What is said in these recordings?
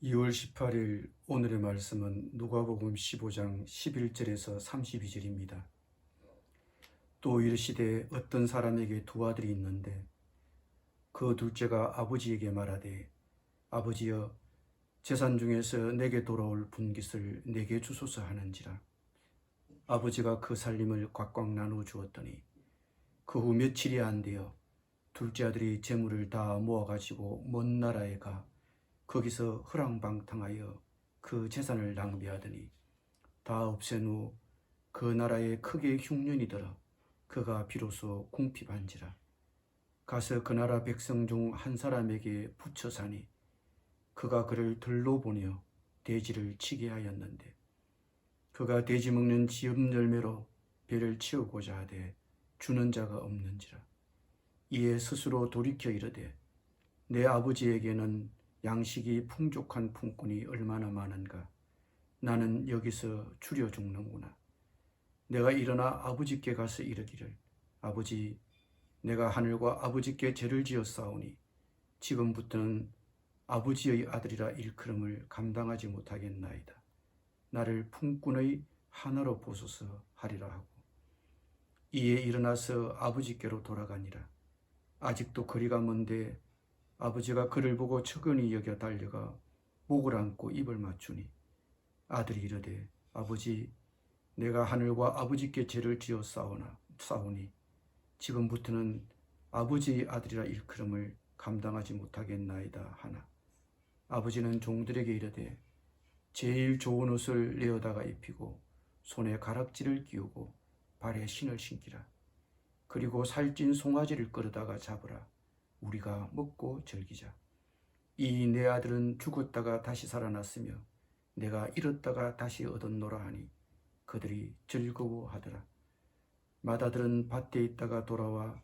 2월 18일 오늘의 말씀은 누가복음 15장 11절에서 32절입니다. 또 이르시되 어떤 사람에게 두 아들이 있는데 그 둘째가 아버지에게 말하되 아버지여 재산 중에서 내게 돌아올 분깃을 내게 주소서 하는지라. 아버지가 그 살림을 꽉꽉 나누어 주었더니 그 후 며칠이 안 되어 둘째 아들이 재물을 다 모아가지고 먼 나라에 가 거기서 허랑방탕하여 그 재산을 낭비하더니 다 없앤 후 그 나라에 크게 흉년이 들어 그가 비로소 궁핍한지라. 가서 그 나라 백성 중 한 사람에게 붙여 사니 그가 그를 들로 보내어 돼지를 치게 하였는데 그가 돼지 먹는 지엽 열매로 배를 채우고자 하되 주는 자가 없는지라. 이에 스스로 돌이켜 이르되 내 아버지에게는 양식이 풍족한 품꾼이 얼마나 많은가. 나는 여기서 줄여 죽는구나. 내가 일어나 아버지께 가서 이르기를 아버지, 내가 하늘과 아버지께 죄를 지었사오니 지금부터는 아버지의 아들이라 일컬음을 감당하지 못하겠나이다. 나를 품꾼의 하나로 보소서 하리라 하고 이에 일어나서 아버지께로 돌아가니라. 아직도 거리가 먼데 아버지가 그를 보고 측은히 여겨 달려가 목을 안고 입을 맞추니 아들이 이르되 아버지, 내가 하늘과 아버지께 죄를 지어 싸우니 지금부터는 아버지의 아들이라 일컬음을 감당하지 못하겠나이다 하나. 아버지는 종들에게 이르되 제일 좋은 옷을 내어다가 입히고 손에 가락지를 끼우고 발에 신을 신기라. 그리고 살찐 송아지를 끌어다가 잡으라. 우리가 먹고 즐기자. 이 내 아들은 죽었다가 다시 살아났으며 내가 잃었다가 다시 얻었노라 하니 그들이 즐거워하더라. 맏아들은 밭에 있다가 돌아와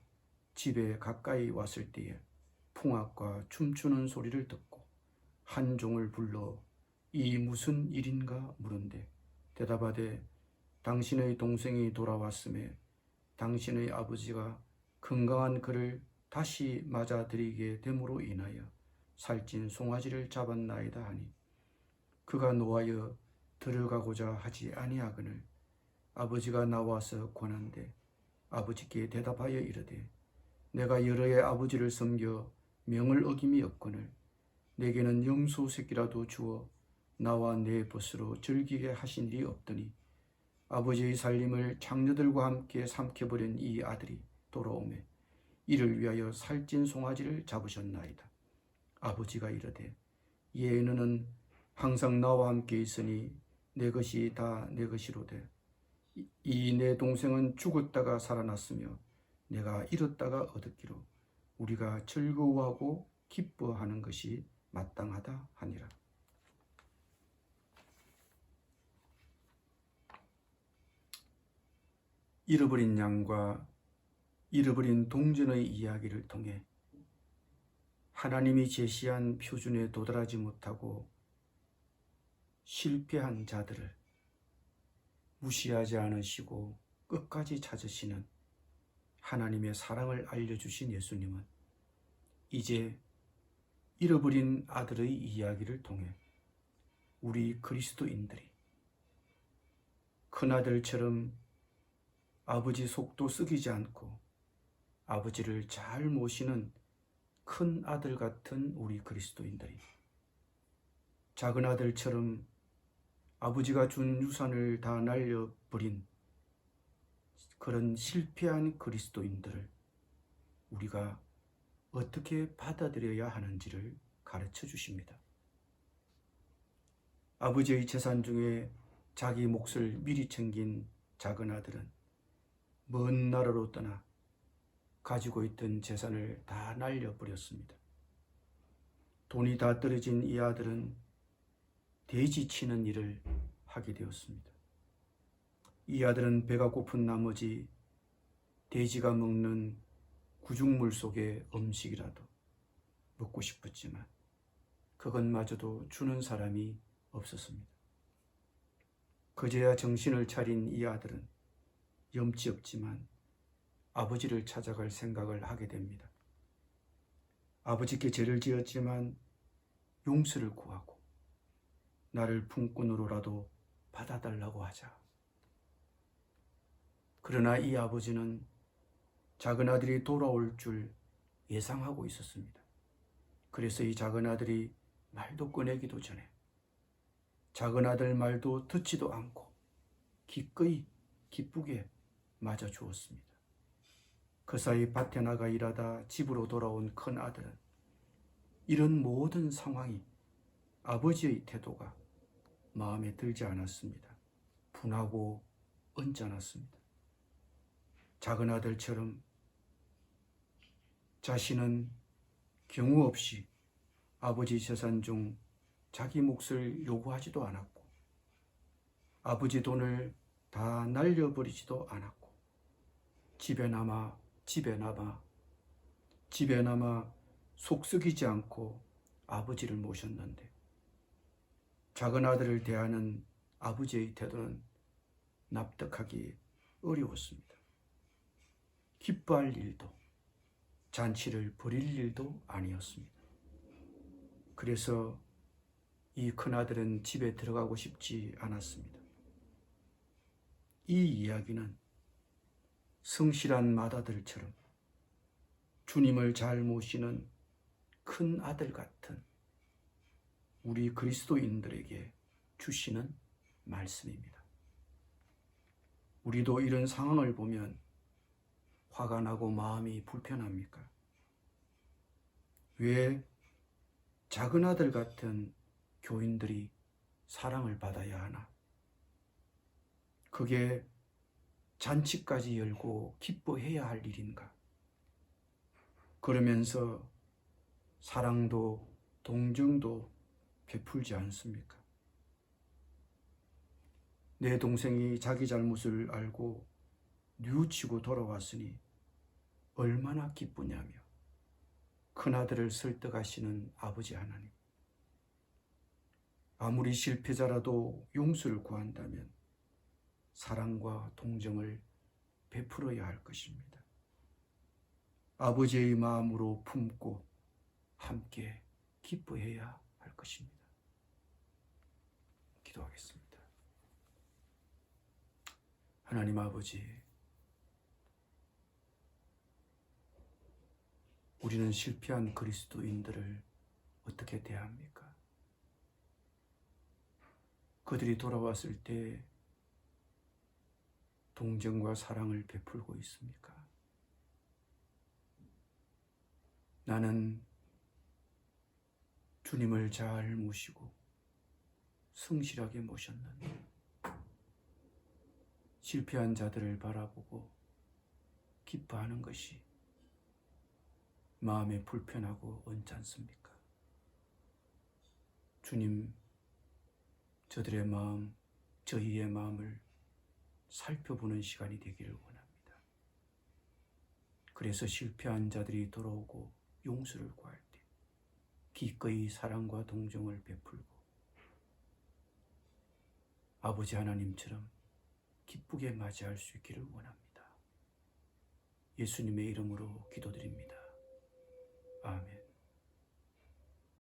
집에 가까이 왔을 때에 풍악과 춤추는 소리를 듣고 한 종을 불러 이 무슨 일인가 물은데 대답하되 당신의 동생이 돌아왔음에 당신의 아버지가 건강한 그를 다시 맞아들이게 됨으로 인하여 살찐 송아지를 잡았나이다 하니 그가 노하여 들어가고자 하지 아니하거늘 아버지가 나와서 권한대 아버지께 대답하여 이르되 내가 여러의 아버지를 섬겨 명을 어김이 없거늘 내게는 염소 새끼라도 주어 나와 내 벗으로 즐기게 하신 일이 없더니 아버지의 살림을 장녀들과 함께 삼켜버린 이 아들이 돌아오매 이를 위하여 살찐 송아지를 잡으셨나이다. 아버지가 이르되 이에 너는 항상 나와 함께 있으니 내 것이 다 내 것이로되 이 내 동생은 죽었다가 살아났으며 내가 잃었다가 얻었기로 우리가 즐거워하고 기뻐하는 것이 마땅하다 하니라. 잃어버린 양과 잃어버린 동전의 이야기를 통해 하나님이 제시한 표준에 도달하지 못하고 실패한 자들을 무시하지 않으시고 끝까지 찾으시는 하나님의 사랑을 알려주신 예수님은 이제 잃어버린 아들의 이야기를 통해 우리 그리스도인들이 큰아들처럼 아버지 속도 썩이지 않고 아버지를 잘 모시는 큰 아들 같은 우리 그리스도인들이 작은 아들처럼 아버지가 준 유산을 다 날려버린 그런 실패한 그리스도인들을 우리가 어떻게 받아들여야 하는지를 가르쳐 주십니다. 아버지의 재산 중에 자기 몫을 미리 챙긴 작은 아들은 먼 나라로 떠나 가지고 있던 재산을 다 날려버렸습니다. 돈이 다 떨어진 이 아들은 돼지 치는 일을 하게 되었습니다. 이 아들은 배가 고픈 나머지 돼지가 먹는 구죽물 속의 음식이라도 먹고 싶었지만 그것마저도 주는 사람이 없었습니다. 그제야 정신을 차린 이 아들은 염치 없지만 아버지를 찾아갈 생각을 하게 됩니다. 아버지께 죄를 지었지만 용서를 구하고 나를 품꾼으로라도 받아달라고 하자. 그러나 이 아버지는 작은 아들이 돌아올 줄 예상하고 있었습니다. 그래서 이 작은 아들이 말도 꺼내기도 전에 작은 아들 말도 듣지도 않고 기꺼이 기쁘게 맞아 주었습니다. 그 사이 밭에 나가 일하다 집으로 돌아온 큰 아들은 이런 모든 상황이 아버지의 태도가 마음에 들지 않았습니다. 분하고 언짢았습니다. 작은 아들처럼 자신은 경우 없이 아버지 재산 중 자기 몫을 요구하지도 않았고 아버지 돈을 다 날려버리지도 않았고 집에 남아 속썩이지 않고 아버지를 모셨는데 작은 아들을 대하는 아버지의 태도는 납득하기 어려웠습니다. 기뻐할 일도 잔치를 벌일 일도 아니었습니다. 그래서 이 큰아들은 집에 들어가고 싶지 않았습니다. 이 이야기는 성실한 맏아들처럼 주님을 잘 모시는 큰 아들 같은 우리 그리스도인들에게 주시는 말씀입니다. 우리도 이런 상황을 보면 화가 나고 마음이 불편합니까? 왜 작은 아들 같은 교인들이 사랑을 받아야 하나? 그게 잔치까지 열고 기뻐해야 할 일인가? 그러면서 사랑도 동정도 베풀지 않습니까? 내 동생이 자기 잘못을 알고 뉘우치고 돌아왔으니 얼마나 기쁘냐며 큰아들을 설득하시는 아버지 하나님. 아무리 실패자라도 용서를 구한다면 사랑과 동정을 베풀어야 할 것입니다. 아버지의 마음으로 품고 함께 기뻐해야 할 것입니다. 기도하겠습니다. 하나님 아버지, 우리는 실패한 그리스도인들을 어떻게 대합니까? 그들이 돌아왔을 때 동정과 사랑을 베풀고 있습니까? 나는 주님을 잘 모시고 성실하게 모셨는데 실패한 자들을 바라보고 기뻐하는 것이 마음에 불편하고 언짢습니까? 주님, 저들의 마음, 저희의 마음을 살펴보는 시간이 되기를 원합니다. 그래서 실패한 자들이 돌아오고 용서를 구할 때 기꺼이 사랑과 동정을 베풀고 아버지 하나님처럼 기쁘게 맞이할 수 있기를 원합니다. 예수님의 이름으로 기도드립니다. 아멘.